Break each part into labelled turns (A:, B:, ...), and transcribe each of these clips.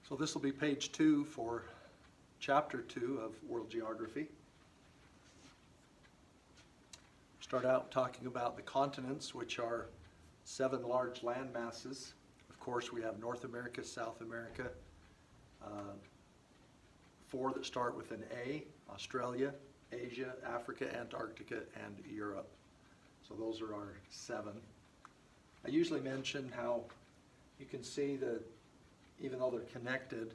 A: So this will be page 2 for chapter 2 of World Geography. Start out talking about the continents, which are 7 large land masses. Of course, we have North America, South America, 4 that start with an A: Australia, Asia, Africa, Antarctica, and Europe. So those are our 7. I usually mention how you can see that even though they're connected,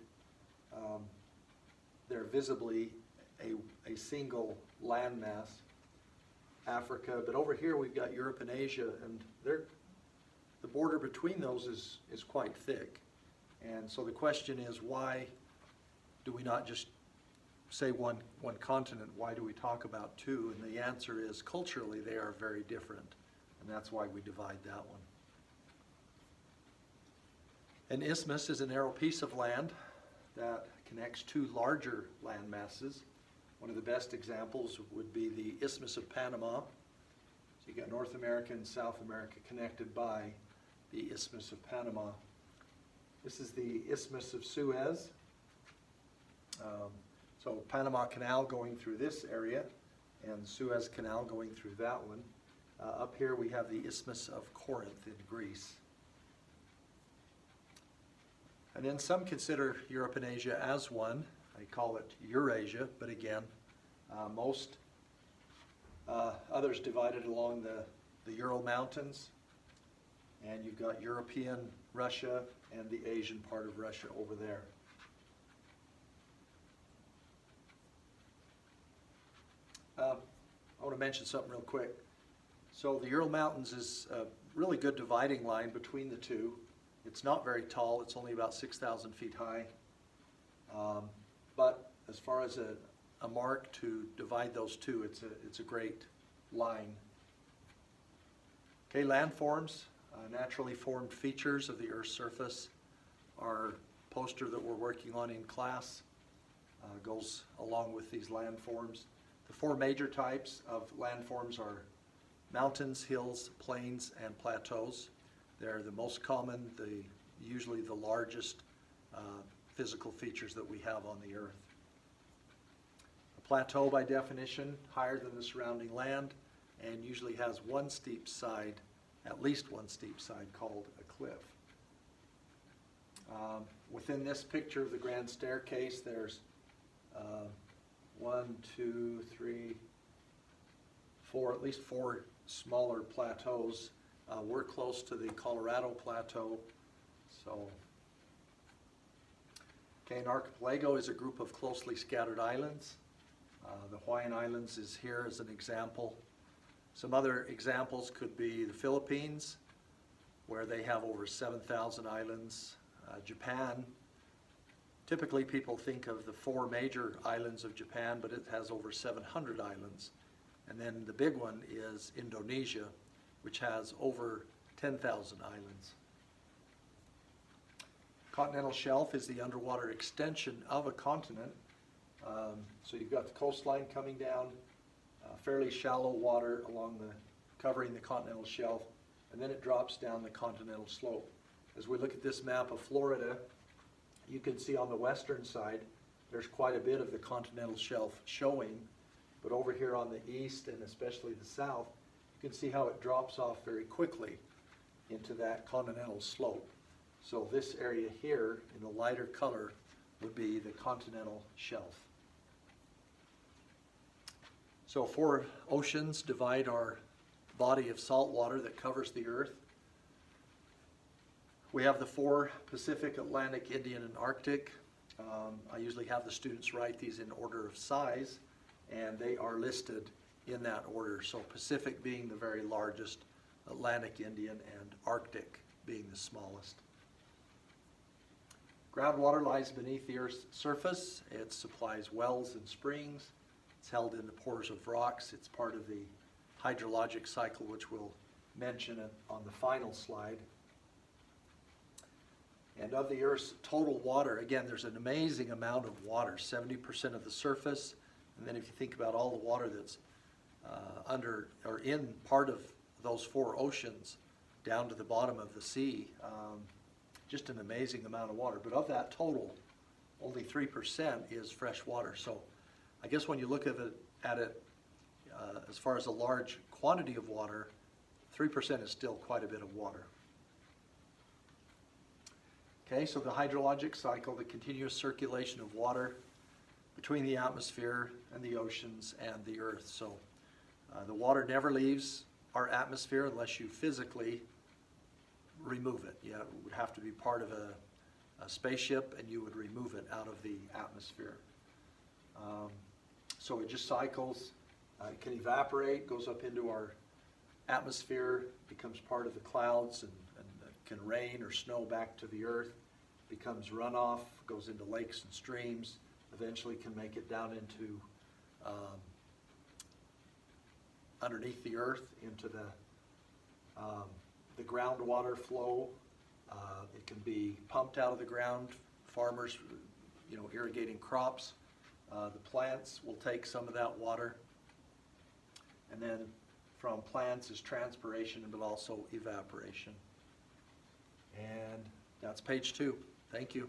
A: they're visibly a single landmass, Africa. But over here we've got Europe and Asia, and the border between those is quite thick. And so the question is, why do we not just say one continent? Why do we talk about 2? And the answer is, culturally they are very different, and that's why we divide that one. An isthmus is a narrow piece of land that connects 2 larger land masses. One of the best examples would be the Istmus of Panama. So you got North America and South America connected by the Isthmus of Panama. This is the Isthmus of Suez. So Panama Canal going through this area and Suez Canal going through that one. Up here we have the Isthmus of Corinth in Greece. And then some consider Europe and Asia as one. I call it Eurasia, but again, most others divided along the Ural Mountains. And you've got European Russia and the Asian part of Russia over there. I want to mention something real quick. So the Ural Mountains is a really good dividing line between the 2. It's not very tall, it's only about 6,000 feet high. But as far as a mark to divide those 2, it's a great line. Okay, landforms, naturally formed features of the Earth's surface. Our poster that we're working on in class goes along with these landforms. The 4 major types of landforms are mountains, hills, plains, and plateaus. They're the most common, usually the largest physical features that we have on the Earth. A plateau, by definition, higher than the surrounding land, and usually has one steep side, at least one steep side, called a cliff. Within this picture of the Grand Staircase, there's 1, 2, 3, 4, at least 4 smaller plateaus. We're close to the Colorado Plateau. Okay, an archipelago is a group of closely scattered islands. The Hawaiian Islands is here as an example. Some other examples could be the Philippines, where they have over 7,000 islands. Japan, typically people think of the 4 major islands of Japan, but it has over 700 islands. And then the big one is Indonesia, which has over 10,000 islands. Continental Shelf is the underwater extension of a continent. So you've got the coastline coming down, fairly shallow water covering the continental shelf, and then it drops down the continental slope. As we look at this map of Florida, you can see on the western side there's quite a bit of the continental shelf showing, but over here on the east and especially the south, you can see how it drops off very quickly into that continental slope. So this area here in the lighter color would be the continental shelf. So 4 oceans divide our body of salt water that covers the Earth. We have the 4: Pacific, Atlantic, Indian, and Arctic. I usually have the students write these in order of size, and they are listed in that order. So Pacific being the very largest, Atlantic, Indian, and Arctic being the smallest. Groundwater lies beneath the Earth's surface. It supplies wells and springs. It's held in the pores of rocks. It's part of the hydrologic cycle, which we'll mention on the final slide. And of the Earth's total water, again, there's an amazing amount of water, 70% of the surface. And then if you think about all the water that's under or in part of those 4 oceans down to the bottom of the sea, just an amazing amount of water. But of that total, only 3% is fresh water. So I guess when you look at it as far as a large quantity of water, 3% is still quite a bit of water. Okay, so the hydrologic cycle, the continuous circulation of water between the atmosphere and the oceans and the earth. So the water never leaves our atmosphere unless you physically remove it. Yeah, it would have to be part of a spaceship, and you would remove it out of the atmosphere. So it just cycles. It can evaporate, goes up into our atmosphere, becomes part of the clouds, and can rain or snow back to the earth, becomes runoff, goes into lakes and streams, eventually can make it down into underneath the earth into the groundwater flow. It can be pumped out of the ground. Farmers, irrigating crops. The plants will take some of that water. And then from plants is transpiration, but also evaporation. And that's page 2. Thank you.